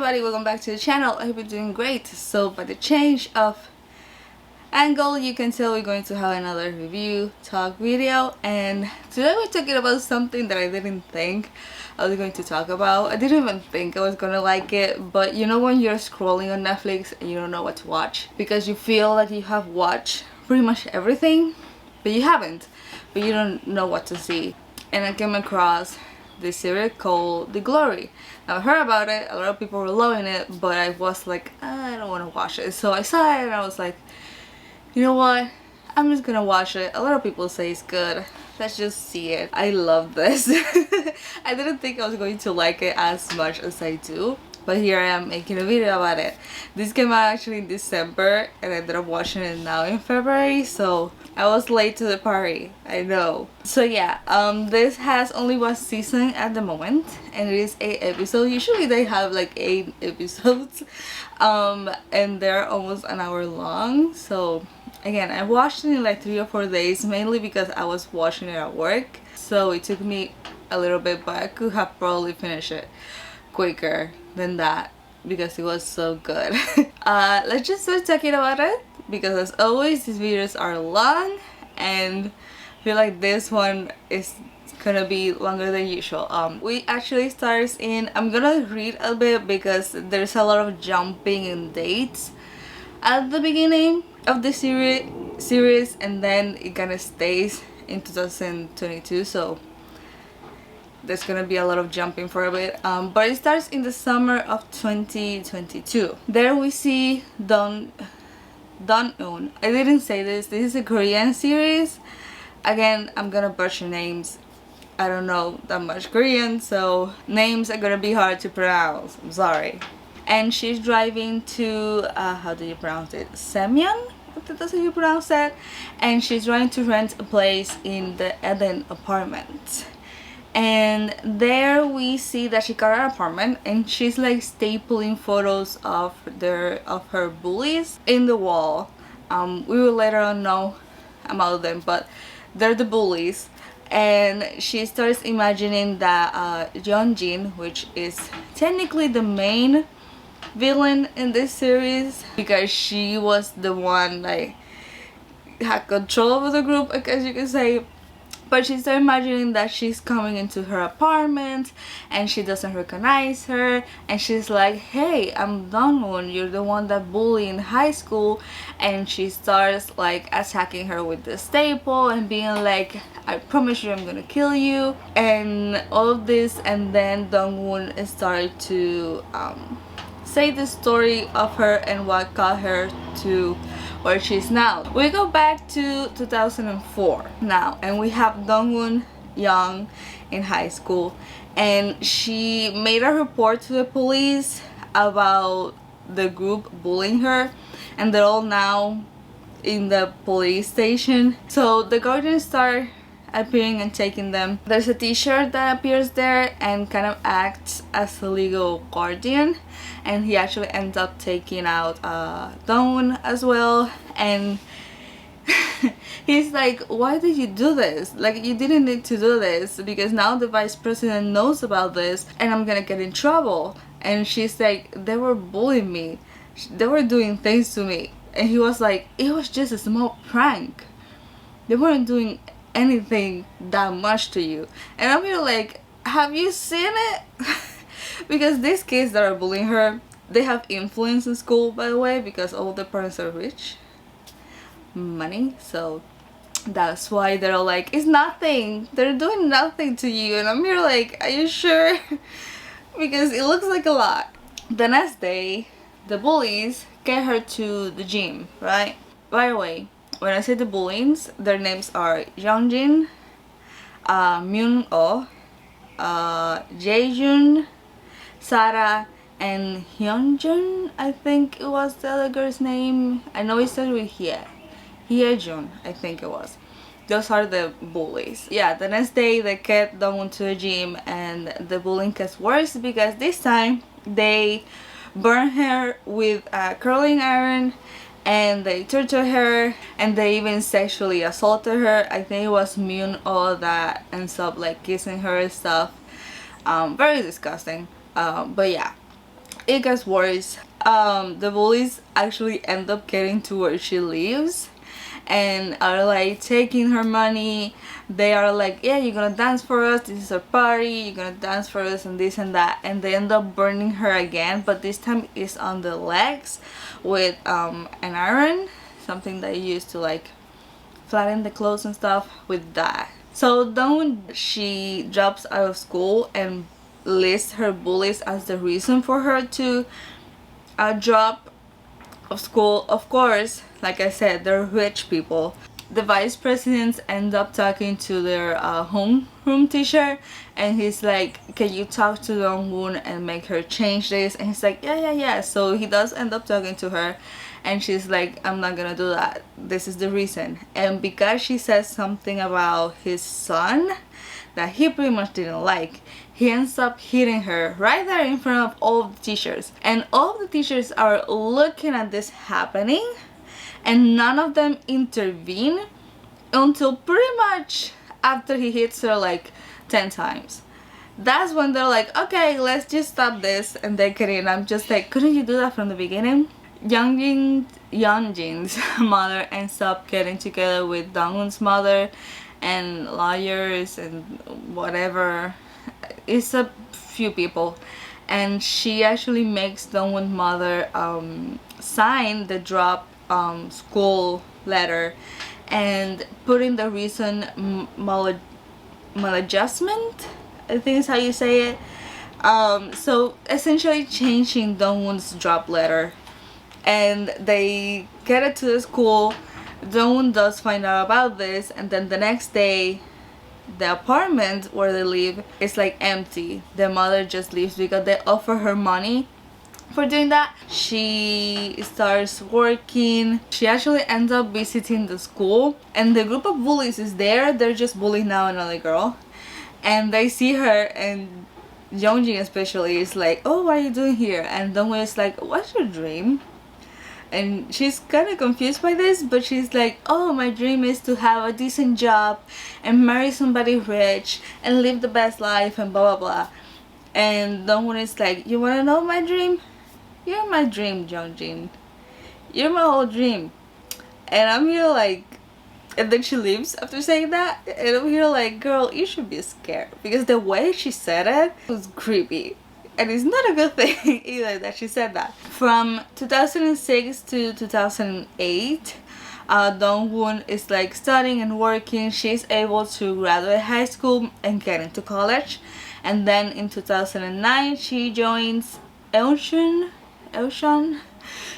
everybody, welcome back to the channel. I hope you're doing great. So by the change of angle, you can tell we're going to have another review talk video, and today we're talking about something that I didn't think I was going to talk about. I didn't even think I was gonna like it, but you know when you're scrolling on Netflix and you don't know what to watch because you feel that you have watched pretty much everything but you haven't, but you don't know what to see. And I came across this series called The Glory. Now I heard about it, a lot of people were loving it, but I was like, I don't want to watch it. So I saw it and I was like, you know what, I'm just gonna watch it. A lot of people say it's good, let's just see it. I love this. I didn't think I was going to like it as much as I do, but here I am making a video about it. This came out actually in December and I ended up watching it now in February, so I was late to the party, I know. So yeah, this has only one season at the moment and it is 8 episodes. Usually they have like 8 episodes and they're almost an hour long. So again, I watched it in like 3 or 4 days, mainly because I was watching it at work, so it took me a little bit, but I could have probably finished it quicker than that because it was so good. Let's just start talking about it, because as always these videos are long and I feel like this one is gonna be longer than usual. We actually starts in, I'm gonna read a bit because there's a lot of jumping in dates at the beginning of the series and then it kind of stays in 2022, so there's gonna be a lot of jumping for a bit, but it starts in the summer of 2022. There we see Dong-eun. I didn't say this is a Korean series. Again, I'm gonna butcher names. I don't know that much Korean, so names are gonna be hard to pronounce, I'm sorry. And she's driving to how do you pronounce it, Semyon? That's how you pronounce that. And she's trying to rent a place in the Eden apartment. And there we see that she got an apartment and she's like stapling photos of her bullies in the wall. We will later on know about them, but they're the bullies. And she starts imagining that Yeonjin, which is technically the main villain in this series, because she was the one like had control over the group, I guess you can say. But she started imagining that she's coming into her apartment and she doesn't recognize her, and she's like, hey, I'm Dong-eun, you're the one that bullied in high school. And she starts like attacking her with the staple and being like, I promise you I'm gonna kill you and all of this. And then Dong-eun started to say the story of her and what got her to where she's now. We go back to 2004 now, and we have Dong-eun young in high school, and she made a report to the police about the group bullying her, and they're all now in the police station. So the guardians start appearing and taking them. There's a t-shirt that appears there and kind of acts as a legal guardian, and he actually ends up taking out Dong-eun as well. And he's like, why did you do this? Like, you didn't need to do this, because now the vice president knows about this and I'm gonna get in trouble. And she's like, they were bullying me, they were doing things to me. And he was like, it was just a small prank, they weren't doing anything that much to you. And I'm here like, have you seen it? Because these kids that are bullying her, they have influence in school, by the way, because all the parents are rich, money, so that's why they're all like, it's nothing, they're doing nothing to you. And I'm here like, are you sure? Because it looks like a lot. The next day the bullies get her to the gym, right? By the way, when I say the bullies, their names are Yeonjin, Myung-oh, Jaejun, Sara, and Hyunjun, I think it was the other girl's name. I know it started with Hyejun, I think it was. Those are the bullies. Yeah, the next day they get Dong-eun to the gym and the bullying gets worse, because this time they burn her with a curling iron and they torture her and they even sexually assaulted her. I think it was Myung-oh that ends up like kissing her and stuff. Very disgusting. But yeah, it gets worse. The bullies actually end up getting to where she lives and are like taking her money. They are like, yeah, you're gonna dance for us, this is our party, you're gonna dance for us, and this and that. And they end up burning her again, but this time it's on the legs with an iron, something that you use to like flatten the clothes and stuff with that. So then she drops out of school and lists her bullies as the reason for her to drop of school. Of course, like I said, they're rich people. The vice presidents end up talking to their homeroom teacher, and he's like, can you talk to Dongwon and make her change this? And he's like, yeah. So he does end up talking to her, and she's like, I'm not gonna do that, this is the reason. And because she says something about his son that he pretty much didn't like, he ends up hitting her right there in front of all of the teachers. And all of the teachers are looking at this happening, and none of them intervene until pretty much after he hits her like 10 times. That's when they're like, okay, let's just stop this. And they're kidding. I'm just like, couldn't you do that from the beginning? Yeonjin's mother ends up getting together with Dongwon's mother and lawyers and whatever. It's a few people, and she actually makes Dongwon's mother sign the drop school letter and put in the reason maladjustment, I think is how you say it. So essentially changing Dongwon's drop letter, and they get it to the school. Dongwon does find out about this, and then the next day the apartment where they live is like empty. The mother just leaves because they offer her money for doing that. She starts working. She actually ends up visiting the school, and the group of bullies is there. They're just bullying now another girl, and they see her, and Yeonjin especially is like, oh, what are you doing here? And Dongwon is like, what's your dream? And she's kind of confused by this, but she's like, oh, my dream is to have a decent job and marry somebody rich and live the best life and blah blah blah. And Dongwon is like, you want to know my dream? You're my dream, Yeonjin. You're my whole dream. And I'm here like, and then she leaves after saying that, and I'm here like, girl, you should be scared, because the way she said it was creepy. And it's not a good thing either that she said that. From 2006 to 2008, Dongwon is like studying and working. She's able to graduate high school and get into college. And then in 2009, she joins Elshun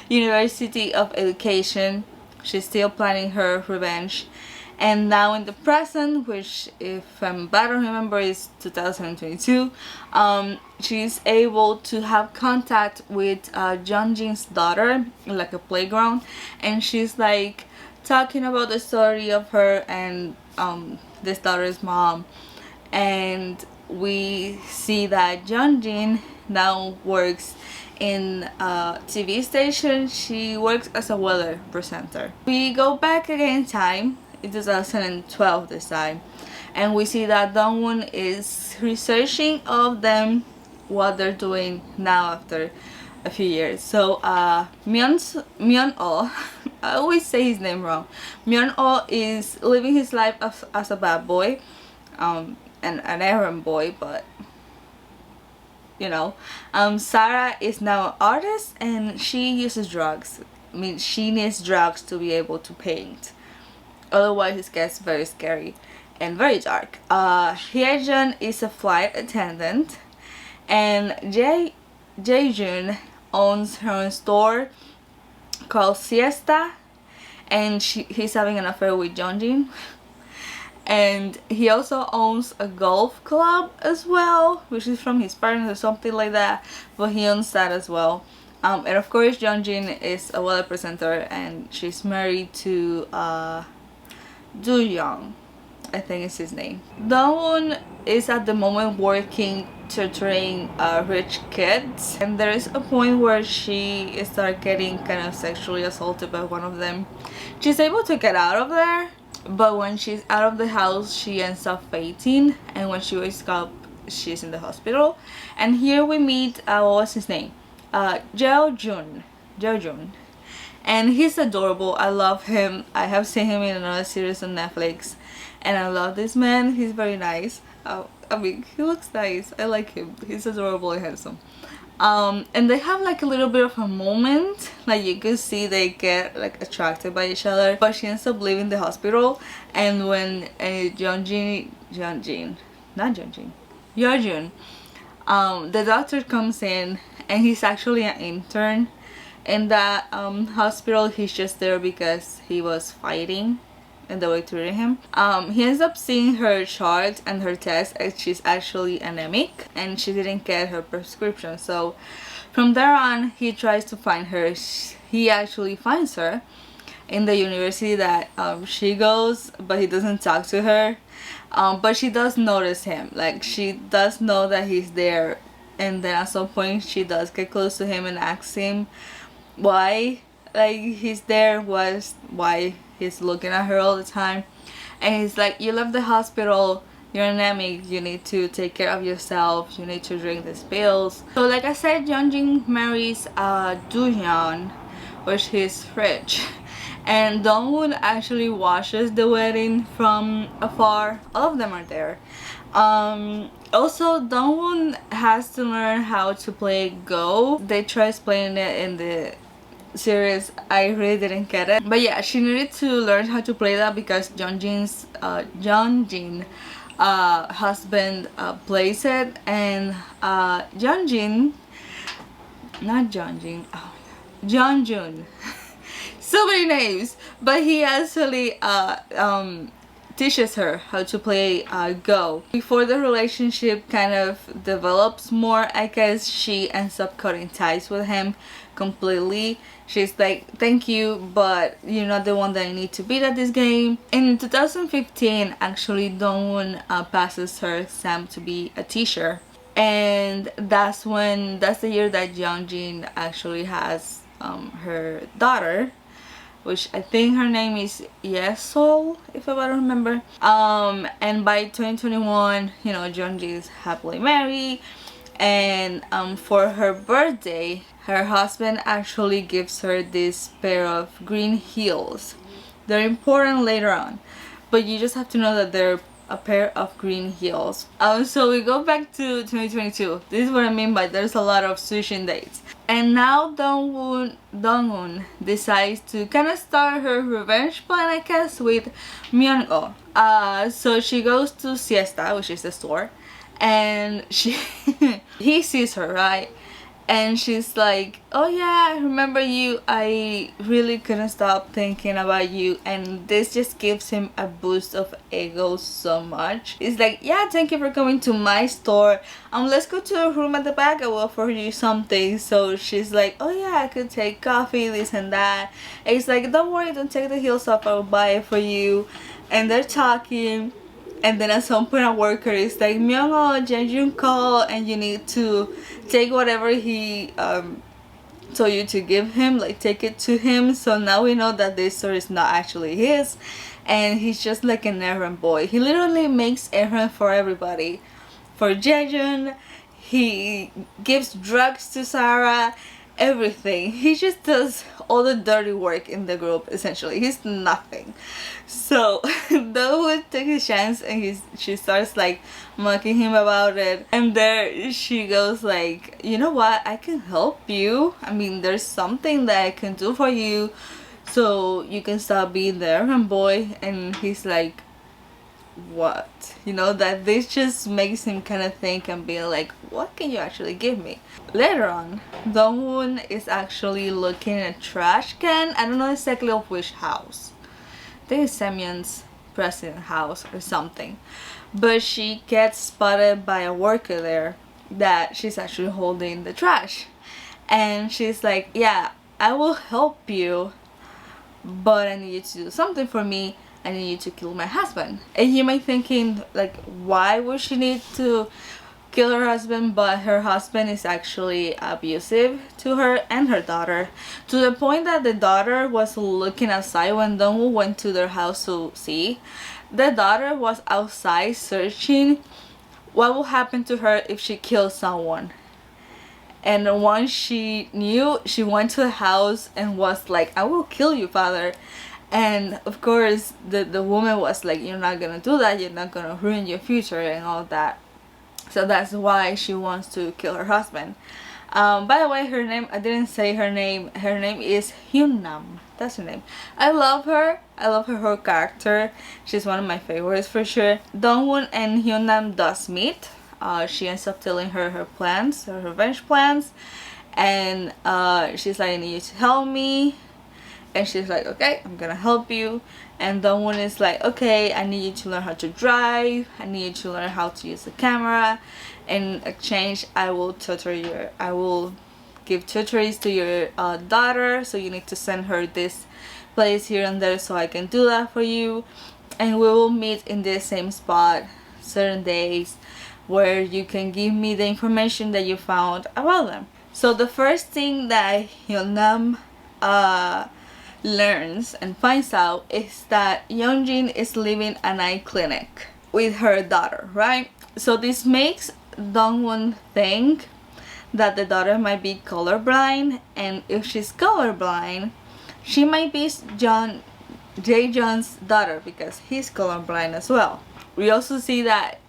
University of Education. She's still planning her revenge. And now in the present, which if I'm bad to remember is 2022, she's able to have contact with Jeonjin's daughter in like a playground, and she's like talking about the story of her and this daughter's mom. And we see that Jeonjin now works in a TV station. She works as a weather presenter. We go back again in time, in 2012 this time, and we see that Dongwon is researching of them what they're doing now after a few years. So Myeon-oh I always say his name wrong. Myeon-oh is living his life as a bad boy, and an errand boy, but you know. Sarah is now an artist, and she uses drugs. I mean, she needs drugs to be able to paint. Otherwise, it gets very scary and very dark. Hyejun is a flight attendant, and Jaejun owns her own store called Siesta, and he's having an affair with Jeonjin. And he also owns a golf club as well, which is from his parents or something like that, but he owns that as well. And of course, Jeonjin is a weather presenter, and she's married to Do Young, I think is his name. Dongwon is at the moment working to train rich kids, and there is a point where she starts getting kind of sexually assaulted by one of them. She's able to get out of there, but when she's out of the house, she ends up fainting, and when she wakes up, she's in the hospital. And here we meet what was his name? Jeo Jun, and he's adorable. I love him. I have seen him in another series on Netflix, and I love this man. He's very nice. I mean, he looks nice. I like him. He's adorable and handsome. And they have like a little bit of a moment, like you could see they get like attracted by each other, but she ends up leaving the hospital. And when Yeonjun, the doctor comes in, and he's actually an intern in that hospital. He's just there because he was fighting and they were treating him. He ends up seeing her chart and her test, and she's actually anemic and she didn't get her prescription. So from there on, he tries to find her. He actually finds her in the university that she goes, but he doesn't talk to her. But she does notice him, like she does know that he's there, and then at some point she does get close to him and asks him why like he's there, why he's looking at her all the time. And he's like, you left the hospital, you're anemic, you need to take care of yourself, you need to drink these pills. So like I said, Yeonjin marries Doohyun, which is rich, and Dongwon actually watches the wedding from afar. All of them are there. Also, Dongwon has to learn how to play Go. They tried playing it in the series. I really didn't get it, but yeah, she needed to learn how to play that because Jeonjin's husband plays it. And Jeonjin, not Jeonjin, oh, Jeonjun, so many names, but he actually teaches her how to play Go. Before the relationship kind of develops more, I guess, she ends up cutting ties with him completely. She's like, thank you, but you're not the one that I need to beat at this game. In 2015, actually, Dongwon passes her exam to be a teacher, and that's the year that Yeonjin actually has her daughter, which I think her name is Yesol, if I don't remember. And by 2021, you know, Jeonji is happily married, and for her birthday, her husband actually gives her this pair of green heels. They're important later on, but you just have to know that they're a pair of green heels. So we go back to 2022. This is what I mean by there's a lot of sushi dates. And now Dongwon decides to kind of start her revenge plan, I guess, with Myung-oh. So she goes to Siesta, which is the store, and he sees her, right? And she's like, oh yeah, I remember you, I really couldn't stop thinking about you. And this just gives him a boost of ego so much. It's like, yeah, thank you for coming to my store, let's go to a room at the back, I will offer you something. So she's like, oh yeah, I could take coffee, this and that. And he's like, don't worry, don't take the heels off, I will buy it for you. And they're talking, and then at some point a worker is like, Myung-oh, Jeonjun called and you need to take whatever he told you to give him, like take it to him. So now we know that this store is not actually his, and he's just like an errand boy. He literally makes errands for everybody. For Jeonjun, he gives drugs to Sarah, everything. He just does all the dirty work in the group, essentially. He's nothing. So Dongwon takes a chance, and she starts like mocking him about it. And there she goes like, you know what, I can help you. I mean, there's something that I can do for you so you can stop being the errand boy. And he's like, what? You know, that this just makes him kind of think and be like, what can you actually give me? Later on, Dongwon is actually looking at a trash can. I don't know exactly of which house. I think it's Semyon's president house or something. But she gets spotted by a worker there that she's actually holding the trash. And she's like, yeah, I will help you, but I need you to do something for me. I need you to kill my husband. And you might thinking like, why would she need to kill her husband? But her husband is actually abusive to her and her daughter, to the point that the daughter was looking outside when Dongwoo went to their house to see. The daughter was outside searching what will happen to her if she kills someone. And once she knew, she went to the house and was like, I will kill you, father. And of course the woman was like, you're not gonna do that, you're not gonna ruin your future and all that. So that's why she wants to kill her husband. By the way, her name, I didn't say her name. Her name is Hyunam. That's her name. I love her. I love her whole character. She's one of my favorites for sure. Dongwon and Hyunam does meet. She ends up telling her her plans, her revenge plans. And she's like, I need you to help me. And she's like, okay, I'm gonna help you. And Dongwon is like, okay, I need you to learn how to drive. I need you to learn how to use the camera. In exchange, I will give tutories to your daughter. So you need to send her this place here and there so I can do that for you. And we will meet in the same spot certain days where you can give me the information that you found about them. So the first thing that Hyunam learns and finds out is that Yeonjin is leaving an eye clinic with her daughter, right? So this makes Dongwon think that the daughter might be colorblind, and if she's colorblind, she might be Jaejohn's daughter because he's colorblind as well. We also see that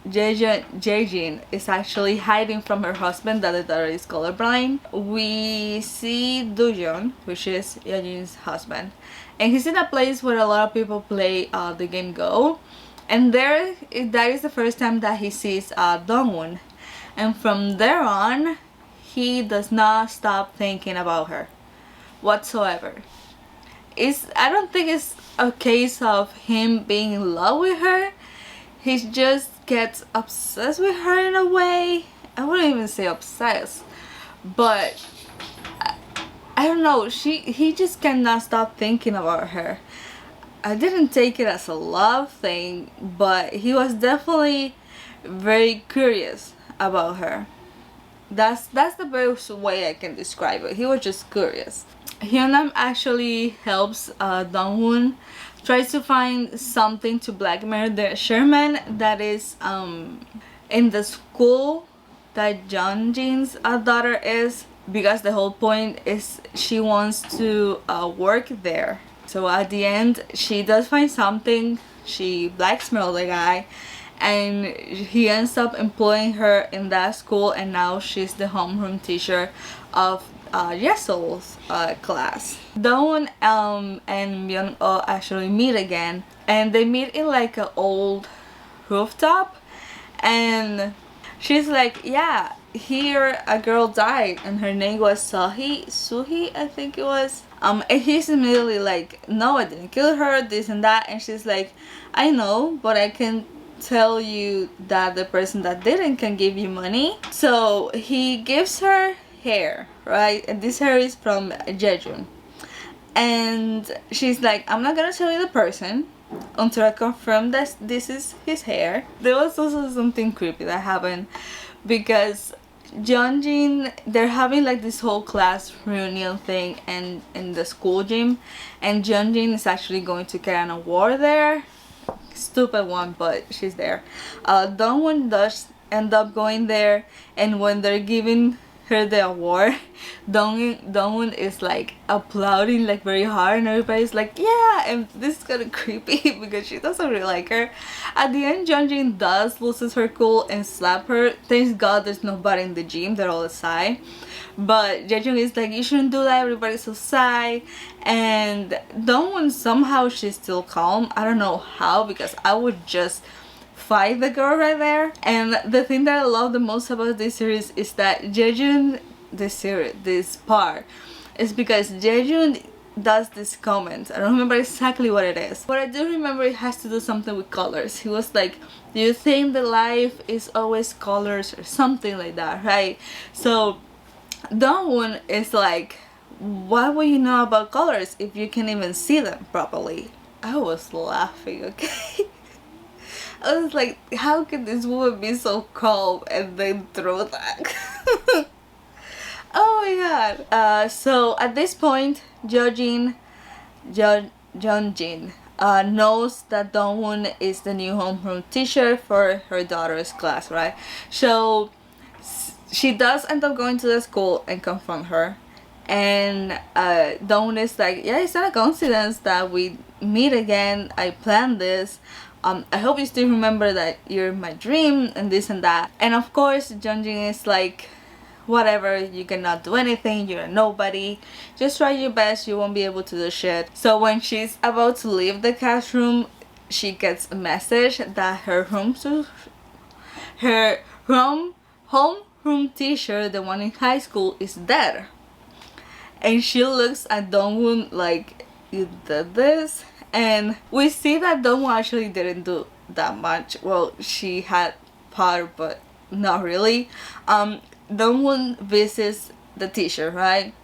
Jaejin is actually hiding from her husband that the daughter is colorblind. We see Doojun, which is Yeonjin's husband, and he's in a place where a lot of people play the game Go, and that is the first time that he sees Dongwon, and from there on he does not stop thinking about her whatsoever. I don't think it's a case of him being in love with her. He just gets obsessed with her in a way. I wouldn't even say obsessed, but I don't know, he just cannot stop thinking about her. I didn't take it as a love thing, but he was definitely very curious about her. That's the best way I can describe it. He was just curious. Hyunam actually helps Dongwon, tries to find something to blackmail the Sherman that is in the school that Jeonjin's daughter is, because the whole point is she wants to work there. So at the end she does find something, she blackmails the guy, and he ends up employing her in that school, and now she's the homeroom teacher of Yesol's class. Dongwon and Myung-oh actually meet again, and they meet in like an old rooftop, and she's like, yeah, here a girl died and her name was Suhi, I think it was. And he's immediately like, no, I didn't kill her, this and that. And she's like, I know, but I can tell you that the person that didn't can give you money. So he gives her hair, right? And this hair is from Jejun. And she's like, I'm not gonna tell you the person until I confirm that this is his hair. There was also something creepy that happened because Jeonjin, they're having like this whole class reunion thing and in the school gym, and Jeonjin is actually going to get an award there. Stupid one, but she's there. Dongwon does end up going there, and when they're giving her the award, Dongwon is like applauding like very hard, and everybody's like, yeah, and this is kind of creepy because she doesn't really like her. At the end, Jeonjin does loses her cool and slap her. Thank God there's nobody in the gym, they're all aside. But Jejun is like, you shouldn't do that, everybody's so sad. And Dongwon, somehow she's still calm. I don't know how, because I would just fight the girl right there. And the thing that I love the most about this series is that Jejun, this part, is because Jejun does this comment. I don't remember exactly what it is, but I do remember it has to do something with colors. He was like, do you think that life is always colors or something like that, right? So Dongwon is like, what would you know about colors if you can't even see them properly? I was laughing, okay? I was like, how can this woman be so calm and then throw that? Oh my god. So at this point, Jeonjin knows that Dongwon is the new homeroom teacher for her daughter's class, right? So she does end up going to the school and confront her, and Dawn is like, yeah, it's not a coincidence that we meet again. I planned this. I hope you still remember that you're my dream and this and that. And of course Jeonjin is like, whatever, you cannot do anything, you're a nobody, just try your best, you won't be able to do shit. So when she's about to leave the classroom, she gets a message that her homeroom teacher, the one in high school, is dead. And she looks at Dongwon like, you did this? And we see that Dongwon actually didn't do that much. Well, she had part, but not really. Dongwon visits the teacher, right?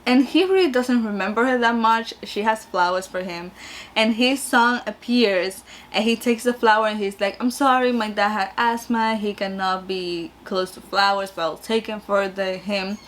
And he really doesn't remember her that much. She has flowers for him, and his son appears and he takes the flower and he's like, I'm sorry, my dad had asthma, he cannot be close to flowers, but I'll take him for him.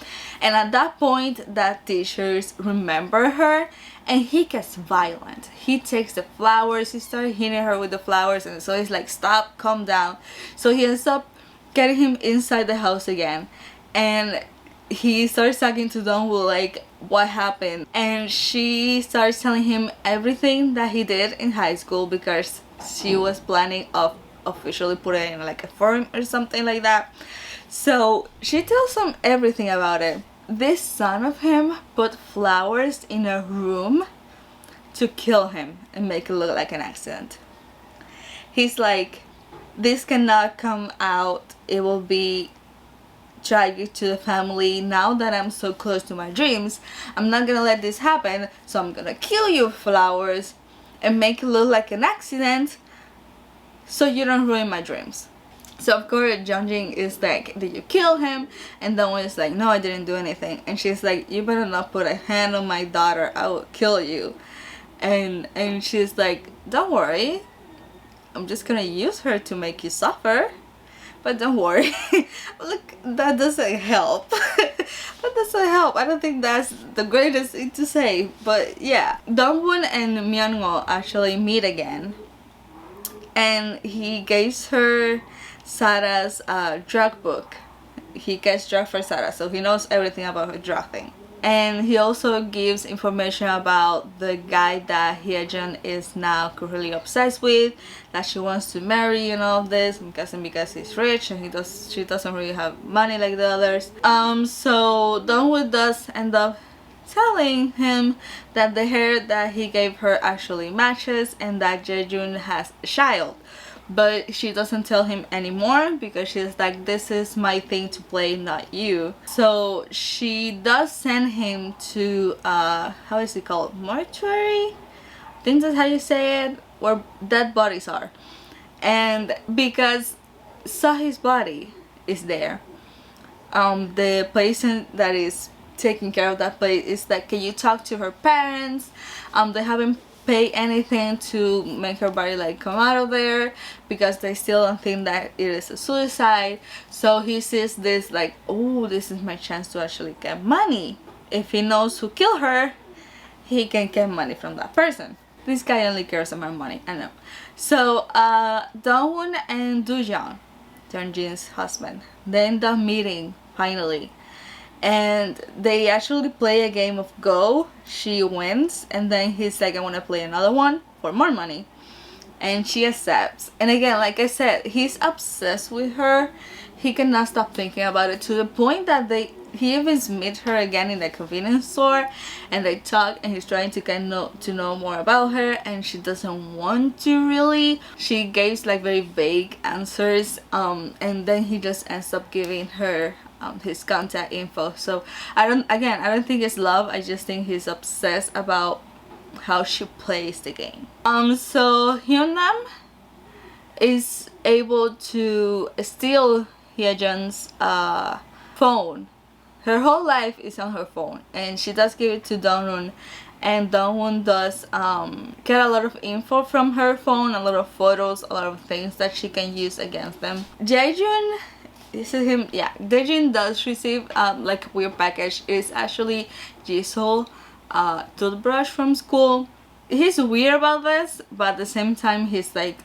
And at that point, that teachers remember her, and he gets violent. He takes the flowers, he started hitting her with the flowers, and so he's like, stop, calm down. So he ends up getting him inside the house again, and he starts talking to Dongwoo like, what happened? And she starts telling him everything that he did in high school, because she was planning of officially putting in like a form or something like that. So she tells him everything about it. This son of him put flowers in a room to kill him and make it look like an accident. He's like, this cannot come out, it will be tragic to the family. Now that I'm so close to my dreams, I'm not gonna let this happen, so I'm gonna kill you, flowers, and make it look like an accident so you don't ruin my dreams. So of course Jeonjin is like, did you kill him? And Dongwon is like, no, I didn't do anything. And she's like, you better not put a hand on my daughter, I will kill you. And she's like, don't worry, I'm just gonna use her to make you suffer. But don't worry. Look, that doesn't help. That doesn't help. I don't think that's the greatest thing to say. But yeah, Dongwon and Myeongo actually meet again. And he gives her Sarah's drug book. He gets drug for Sarah, so he knows everything about her drug thing. And he also gives information about the guy that Hyejin is now currently obsessed with, that she wants to marry and all this, because he's rich and she doesn't really have money like the others. So Dongwoo does end up telling him that the hair that he gave her actually matches, and that Jaejun has a child. But she doesn't tell him anymore, because she's like, this is my thing to play, not you. So she does send him to how is it called, mortuary, I think that's how you say it, where dead bodies are. And because Sahi's body is there, the person that is taking care of that place is like, can you talk to her parents? They haven't pay anything to make her body like come out of there, because they still don't think that it is a suicide. So he sees this like, oh, this is my chance to actually get money. If he knows who killed her, he can get money from that person. This guy only cares about money, I know. So Dongwon and Doojeon, Jeonjin's husband, they end up meeting finally. And they actually play a game of Go. She wins, and then he's like, I want to play another one for more money. And she accepts. And again, like I said, he's obsessed with her. He cannot stop thinking about it, to the point that he even meets her again in the convenience store, and they talk, and he's trying to know more about her, and she doesn't want to really. She gives like very vague answers, and then he just ends up giving her his contact info. So I don't think it's love. I just think he's obsessed about how she plays the game. So Hyunam is able to steal Hyejin's phone. Her whole life is on her phone, and she does give it to Dongwon, and Dongwon does get a lot of info from her phone, a lot of photos, a lot of things that she can use against them. Jaejun, this is him, yeah. Jaejun does receive like a weird package. It's actually Jisoo toothbrush from school. He's weird about this, but at the same time he's like,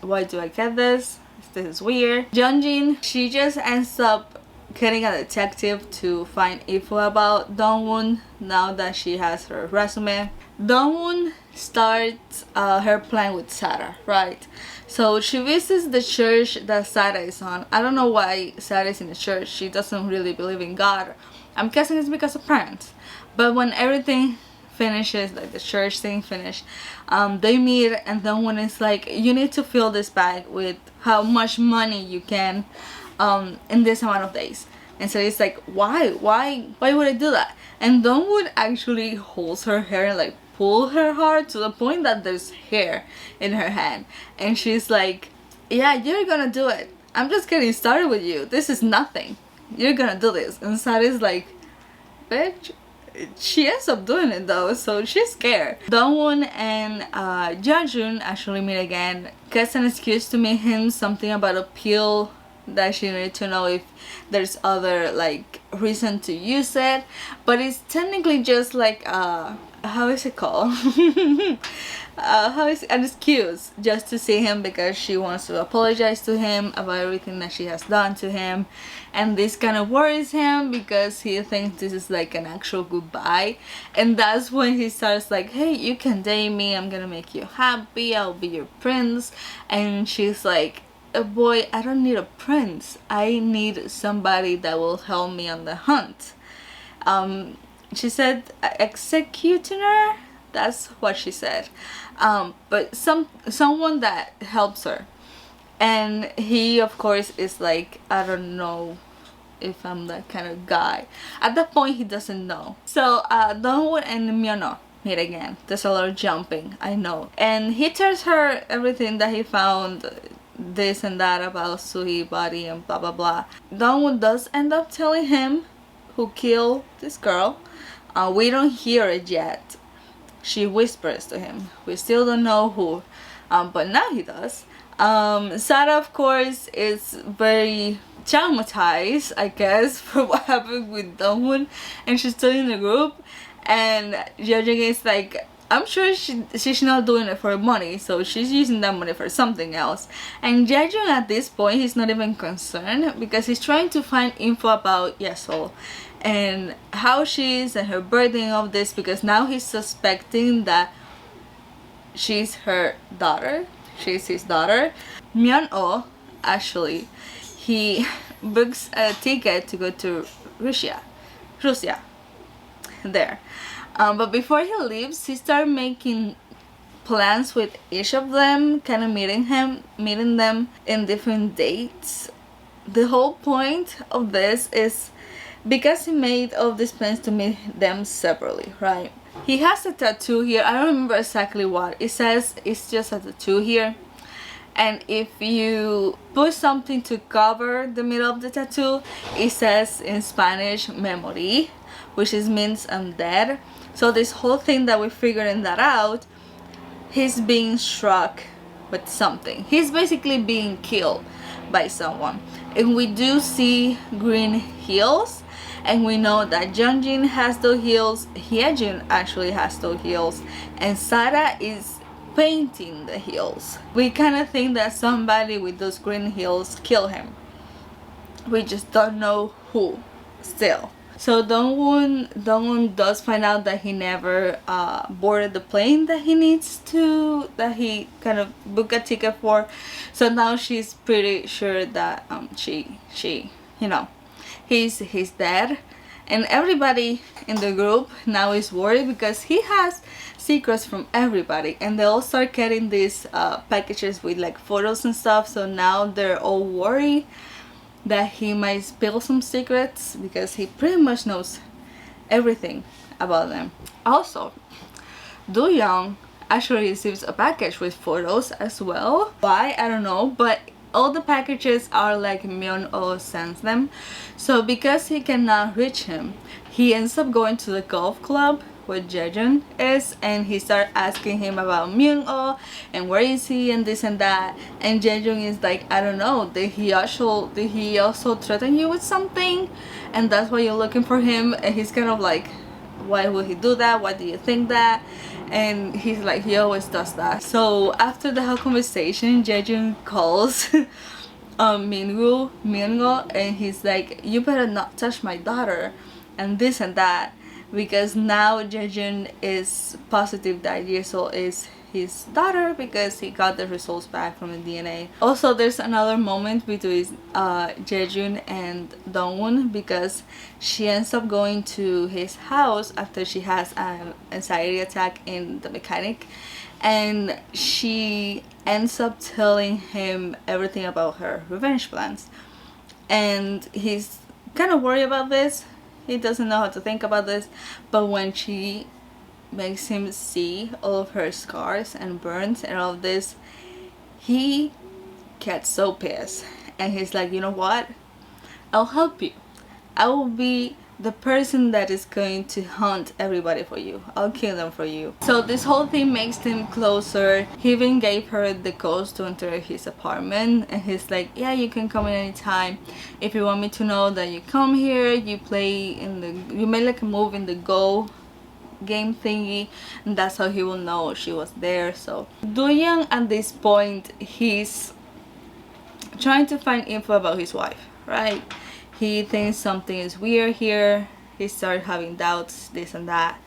why do I get this? This is weird. Jeonjin, she just ends up getting a detective to find info about Dongwon now that she has her resume. Dongwon starts her plan with Sarah, right? So she visits the church that Sarah is on. I don't know why Sarah is in the church. She doesn't really believe in God. I'm guessing it's because of parents. But when everything finishes, like the church thing finished, they meet, and Dongwon is like, you need to fill this bag with how much money you can in this amount of days. And so it's like, why would I do that? And Dongwon actually holds her hair and like pull her hard to the point that there's hair in her hand, and she's like, yeah, you're gonna do it. I'm just getting started with you. This is nothing. You're gonna do this. And Sara's like, bitch. She ends up doing it though, so she's scared. Dongwon and Jejun actually meet again, gets an excuse to meet him, something about a pill that she needed to know if there's other like reason to use it, but it's technically just like how is it called? How is it? An excuse just to see him, because she wants to apologize to him about everything that she has done to him, and this kind of worries him because he thinks this is like an actual goodbye. And that's when he starts like, hey, you can date me, I'm gonna make you happy, I'll be your prince. And she's like, boy, I don't need a prince, I need somebody that will help me on the hunt. She said executioner, that's what she said. But someone that helps her. And he of course is like, I don't know if I'm that kind of guy. At that point he doesn't know. So Dongwon and Myeono meet again. There's a lot of jumping, I know. And he tells her everything that he found, this and that about Suhi body and blah blah blah. Dongwon does end up telling him who killed this girl. We don't hear it yet. She whispers to him. We still don't know who, but now he does. Sarah of course is very traumatized, I guess, for what happened with Dongwon, and she's still in the group. And Jejun is like, I'm sure she's not doing it for money, so she's using that money for something else. And Jejun at this point, he's not even concerned because he's trying to find info about Yesol and how she is and her birthday and all this, because now he's suspecting that she's her daughter. She's his daughter. Myeon-oh, actually, he books a ticket to go to Russia there. But before he leaves, he started making plans with each of them, kind of meeting them in different dates. The whole point of this is because he made all these plans to meet them separately, right? He has a tattoo here. I don't remember exactly what it says. It's just a tattoo here. And if you put something to cover the middle of the tattoo, it says in Spanish, memory, which means I'm dead. So this whole thing that we're figuring that out, he's being struck with something. He's basically being killed by someone. And we do see green heels, and we know that Jeonjin has those heels, Hyejun actually has those heels, and Sarah is painting the heels. We kind of think that somebody with those green heels killed him. We just don't know who still. So Dongwon does find out that he never boarded the plane that he needs to, that he kind of booked a ticket for. So now she's pretty sure that she you know, he's dead. And everybody in the group now is worried because he has secrets from everybody, and they all start getting these packages with like photos and stuff. So now they're all worried that he might spill some secrets because he pretty much knows everything about them. Also, Do Young actually receives a package with photos as well. Why? I don't know, but all the packages are like Myeon-oh sends them. So because he cannot reach him, he ends up going to the golf club where Jejun is, and he starts asking him about Myeon-oh and where is he and this and that. And Jejun is like, I don't know, did he also threaten you with something, and that's why you're looking for him? And he's kind of like, why would he do that? Why do you think that? And he's like, he always does that. So after the whole conversation, Jejun calls Mingo, and he's like, you better not touch my daughter, and this and that, because now Jejun is positive that Yesil is his daughter because he got the results back from the DNA. Also, there's another moment between Jejun and Dongwon because she ends up going to his house after she has an anxiety attack in the mechanic, and she ends up telling him everything about her revenge plans, and he's kind of worried about this. He doesn't know how to think about this, but when she makes him see all of her scars and burns and all of this, he gets so pissed, and he's like, you know what, I'll help you. I will be the person that is going to hunt everybody for you. I'll kill them for you. So this whole thing makes them closer. He even gave her the codes to enter his apartment, and he's like, yeah, you can come in anytime. If you want me to know that you come here, you play in the, you make like a move in the Go game thingy, and that's how he will know she was there. So Do-young at this point, he's trying to find info about his wife, right? He thinks something is weird here. He started having doubts, this and that.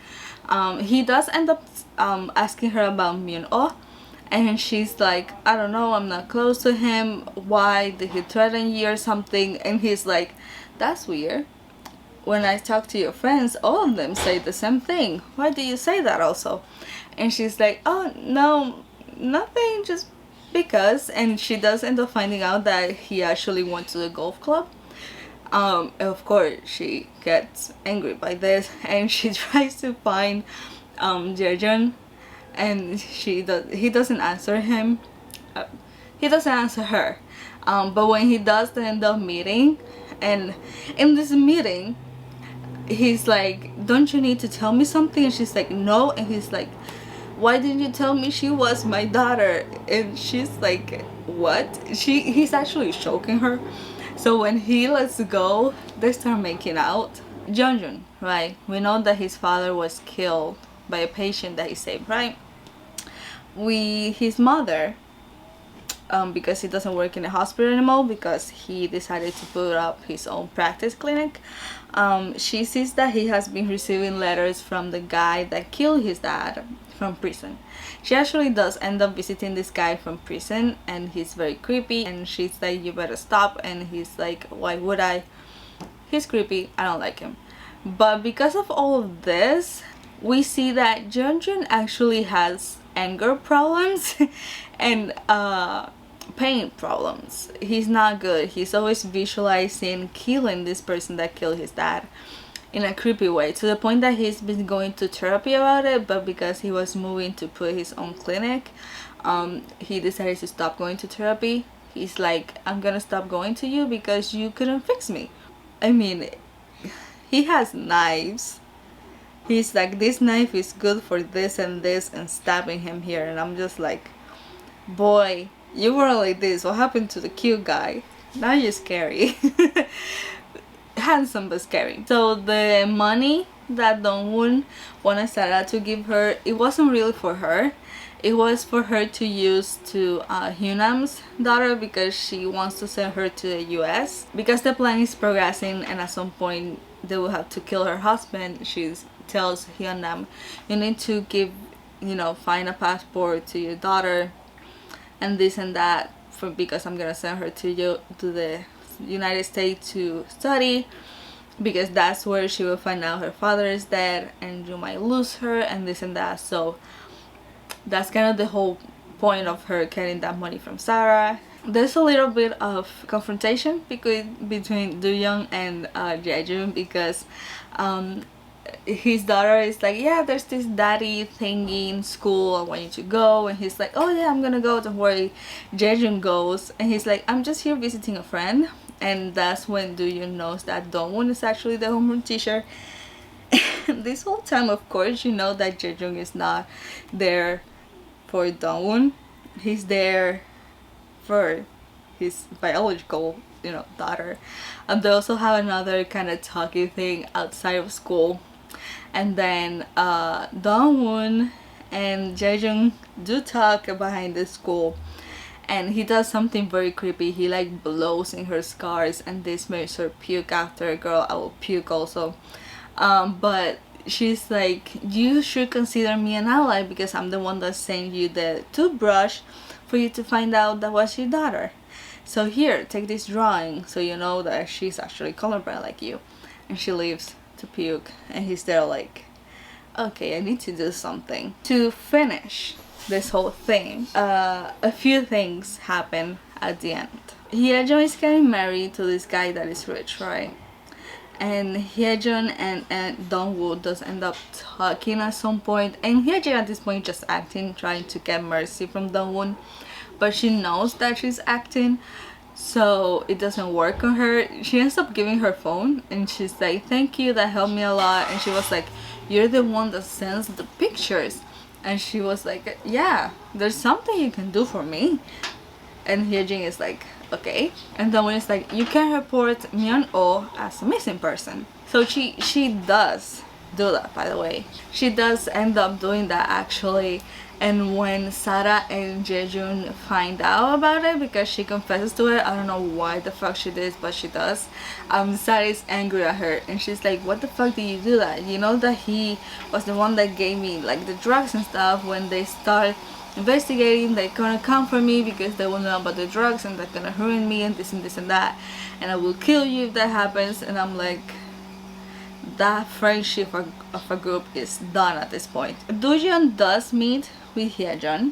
He does end up asking her about Myun-oh, and she's like, I don't know, I'm not close to him. Why did he threaten you or something? And he's like, that's weird. When I talk to your friends, all of them say the same thing. Why do you say that also? And she's like, oh no, nothing, just because. And she does end up finding out that he actually went to the golf club. Of course she gets angry by this, and she tries to find Jejun, and he doesn't answer him. He doesn't answer her. But when he does, they end up meeting, and in this meeting he's like, don't you need to tell me something? And she's like, no. And he's like, why didn't you tell me she was my daughter? And she's like, what? He's actually choking her. So when he lets go, they start making out. Jeonjun, right? We know that his father was killed by a patient that he saved, right? His mother, because he doesn't work in a hospital anymore because he decided to put up his own practice clinic, she sees that he has been receiving letters from the guy that killed his dad from prison. She actually does end up visiting this guy from prison, and he's very creepy, and she's like, you better stop. And he's like, why would I? He's creepy, I don't like him. But because of all of this, we see that Jeonjun actually has anger problems and pain problems. He's not good. He's always visualizing killing this person that killed his dad in a creepy way, to the point that he's been going to therapy about it, but because he was moving to put his own clinic, he decided to stop going to therapy. He's like, I'm gonna stop going to you because you couldn't fix me. I mean, he has knives. He's like, this knife is good for this and this, and stabbing him here, and I'm just like, boy, you were like this, what happened to the cute guy? Now you're scary. Handsome but scary. So the money that Dongwon wanted Sarah to give her, it wasn't really for her. It was for her to use to Hyunam's daughter, because she wants to send her to the US. Because the plan is progressing, and at some point they will have to kill her husband, she tells Hyunam, you need to give, find a passport to your daughter and this and that, because I'm gonna send her to the United States to study, because that's where she will find out her father is dead and you might lose her and this and that. So that's kind of the whole point of her getting that money from Sarah. There's a little bit of confrontation between Do-young and Jejun, because his daughter is like, yeah, there's this daddy thingy in school, I want you to go. And he's like, oh yeah, I'm gonna go, don't worry. Jejun goes, and he's like, I'm just here visiting a friend. And that's when Do-young knows that Dongwon is actually the homeroom teacher. And this whole time, of course, you know that Jejun is not there for Dongwon. He's there for his biological, daughter. And they also have another kind of talky thing outside of school. And then Dongwon and Jejun do talk behind the school, and he does something very creepy. He like blows in her scars, and this makes her puke after. Girl, I will puke also. But she's like, you should consider me an ally because I'm the one that sent you the toothbrush for you to find out that was your daughter. So here, take this drawing so you know that she's actually colorblind like you. And she leaves to puke, and he's there like, okay, I need to do something. To finish this whole thing, a few things happen at the end. Hyejun is getting married to this guy that is rich, right? And Hyejun and Dongwoo does end up talking at some point, and Hyejun at this point just acting, trying to get mercy from Dongwoo, but she knows that she's acting, so it doesn't work on her. She ends up giving her phone, and she's like, thank you, that helped me a lot. And she was like, you're the one that sends the pictures. And she was like, yeah, there's something you can do for me. And Hyejin is like, okay. And then when it's like, you can report Myeon-oh as a missing person. So she does do that, by the way. She does end up doing that actually. And when Sara and Jejun find out about it, because she confesses to it, I don't know why the fuck she did, but she does. Sara is angry at her, and she's like, what the fuck did you do that? You know that he was the one that gave me like the drugs and stuff. When they start investigating, they're gonna come for me because they will know about the drugs, and they're gonna ruin me and this and that, and I will kill you if that happens. And I'm like, that friendship of a group is done at this point. Doojun does meet with Hyejun,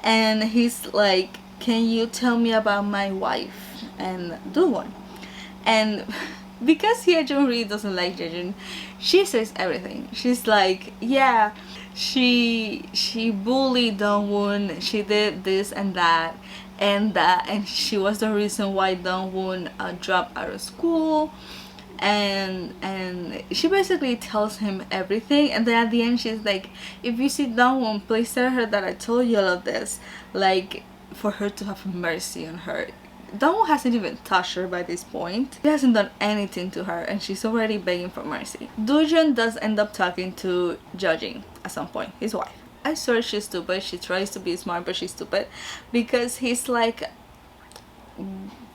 and he's like, can you tell me about my wife and Doowon? And because Hyejun really doesn't like Jejun, she says everything. She's like, yeah, she bullied Dongwon, she did this and that, and she was the reason why Dongwon dropped out of school. And she basically tells him everything, and then at the end she's like, if you see Dongwon, please tell her that I told you all of this, like, for her to have mercy on her. Dongwon hasn't even touched her by this point. He hasn't done anything to her, and she's already begging for mercy. Doojun does end up talking to Judging at some point, his wife. I swear she's stupid. She tries to be smart, but she's stupid, because he's like,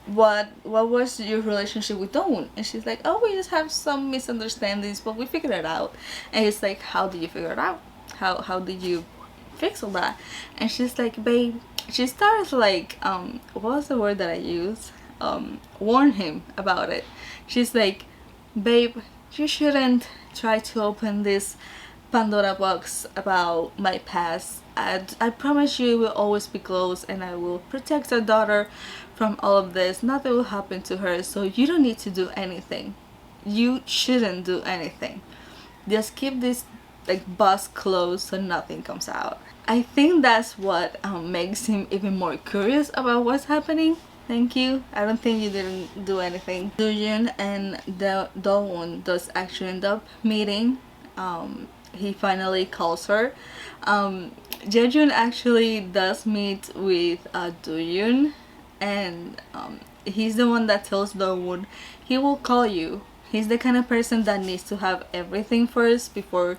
what was your relationship with Dongwon? And she's like, oh, we just have some misunderstandings, but we figured it out. And he's like, how did you figure it out? How did you fix all that? And she's like, babe, she starts like, what was the word that I used? Warn him about it. She's like, babe, you shouldn't try to open this Pandora box about my past. I promise you we'll always be close, and I will protect our daughter from all of this. Nothing will happen to her, so you don't need to do anything. You shouldn't do anything. Just keep this like box closed so nothing comes out. I think that's what makes him even more curious about what's happening. Thank you. I don't think you didn't do anything. Doojun and Dongwon does actually end up meeting. He finally calls her. Jejun actually does meet with Doojun, and he's the one that tells Dongwon he will call you. He's the kind of person that needs to have everything first before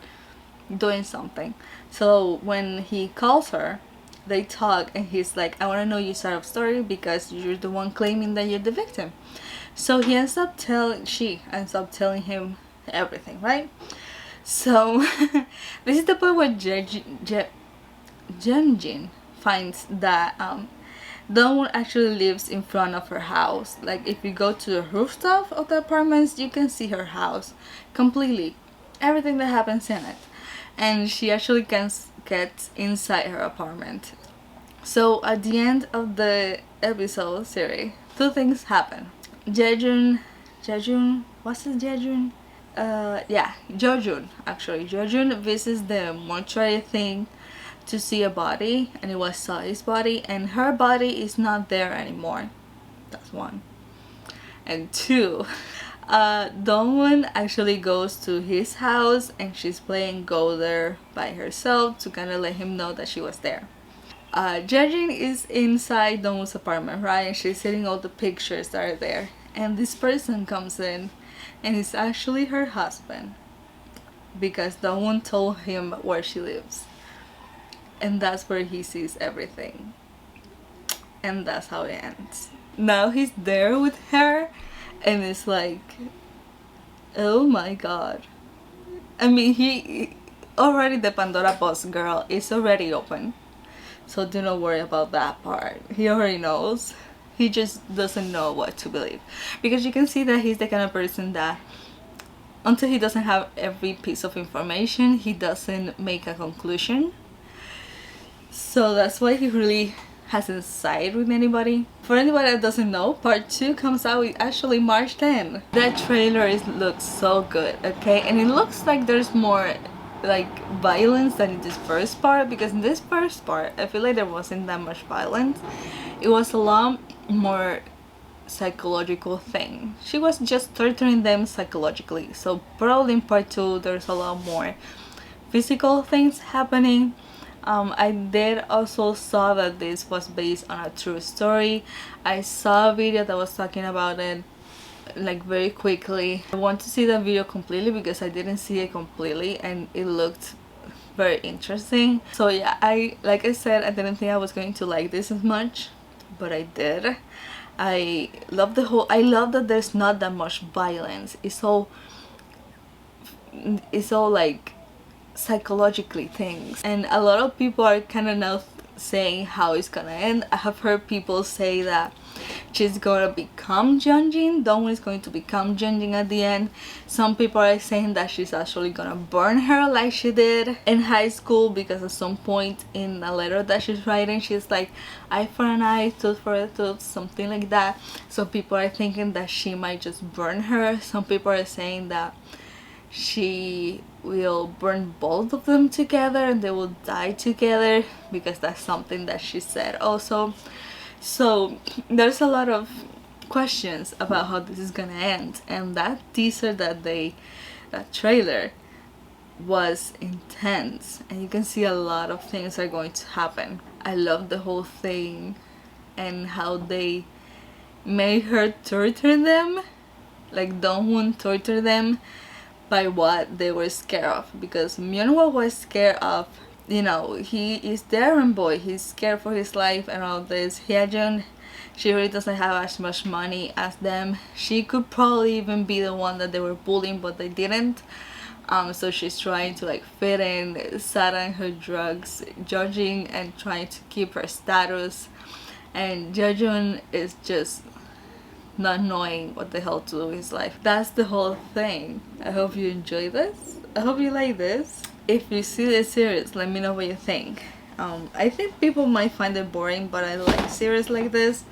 doing something. So when he calls her, they talk, and he's like, I want to know your side of story because you're the one claiming that you're the victim. So she ends up telling him everything, right? So this is the point where Jeonjin finds that Dongwon actually lives in front of her house. Like, if you go to the rooftop of the apartments, you can see her house completely, everything that happens in it. And she actually gets inside her apartment. So at the end of the episode series, two things happen. Jejun, what's his Jejun? Jojun, actually. Jojun visits the mortuary thing to see a body, and it was Sai's body, and her body is not there anymore. That's one. And two, Dongwon actually goes to his house, and she's playing Go there by herself to kind of let him know that she was there. Jejin is inside Dongwon's apartment, right? And she's hitting all the pictures that are there. And this person comes in, and it's actually her husband, because Dongwon told him where she lives. And that's where he sees everything. and that's how it ends. Now he's there with her, and it's like, oh my god. I mean, he already, the Pandora box, girl, is already open, so do not worry about that part. He already knows. He just doesn't know what to believe, because you can see that he's the kind of person that until he doesn't have every piece of information, he doesn't make a conclusion. So that's why he really hasn't sided with anybody. For anybody that doesn't know, part 2 comes out actually March 10. That trailer looks so good, okay? And it looks like there's more like violence than in this first part, because in this first part I feel like there wasn't that much violence. It was a lot more psychological thing. She was just torturing them psychologically, so probably in part 2 there's a lot more physical things happening. I did also saw that this was based on a true story. I saw a video that was talking about it like very quickly. I want to see the video completely because I didn't see it completely and it looked very interesting. So yeah, like I said, I didn't think I was going to like this as much, but I did. I love that there's not that much violence. It's all like psychologically things, and a lot of people are kind of now saying how it's gonna end. I have heard people say that she's gonna become Jeonjin. Dongwon is going to become Jeonjin at the end. Some people are saying that she's actually gonna burn her like she did in high school, because at some point in a letter that she's writing, she's like, eye for an eye, tooth for a tooth, something like that. So people are thinking that she might just burn her. Some people are saying that she will burn both of them together and they will die together, because that's something that she said also. So there's a lot of questions about how this is gonna end, and that teaser that trailer was intense, and you can see a lot of things are going to happen. I love the whole thing and how they made her torture them, like Dongwon torture them by what they were scared of, because Myunhwa was scared of, you know, he is the errand boy, he's scared for his life and all this. Hyejun, she really doesn't have as much money as them. She could probably even be the one that they were bullying, but they didn't. So she's trying to like fit in, Sarah her drugs, judging and trying to keep her status, and Jejun is just not knowing what the hell to do with his life. That's the whole thing. I hope you enjoy this. I hope you like this. If you see this series, let me know what you think. I think people might find it boring, but I like series like this.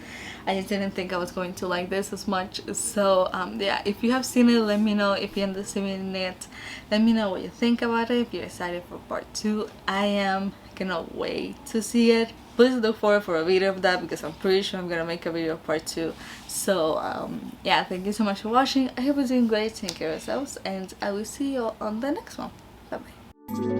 I just didn't think I was going to like this as much. So yeah, if you have seen it, let me know. If you end up seeing it, let me know what you think about it. If you're excited for part 2, I am. I cannot wait to see it. Please look forward for a video of that, because I'm pretty sure I'm gonna make a video of part 2. So yeah, thank you so much for watching. I hope you're doing great, take care of yourselves, and I will see you on the next one. Bye bye.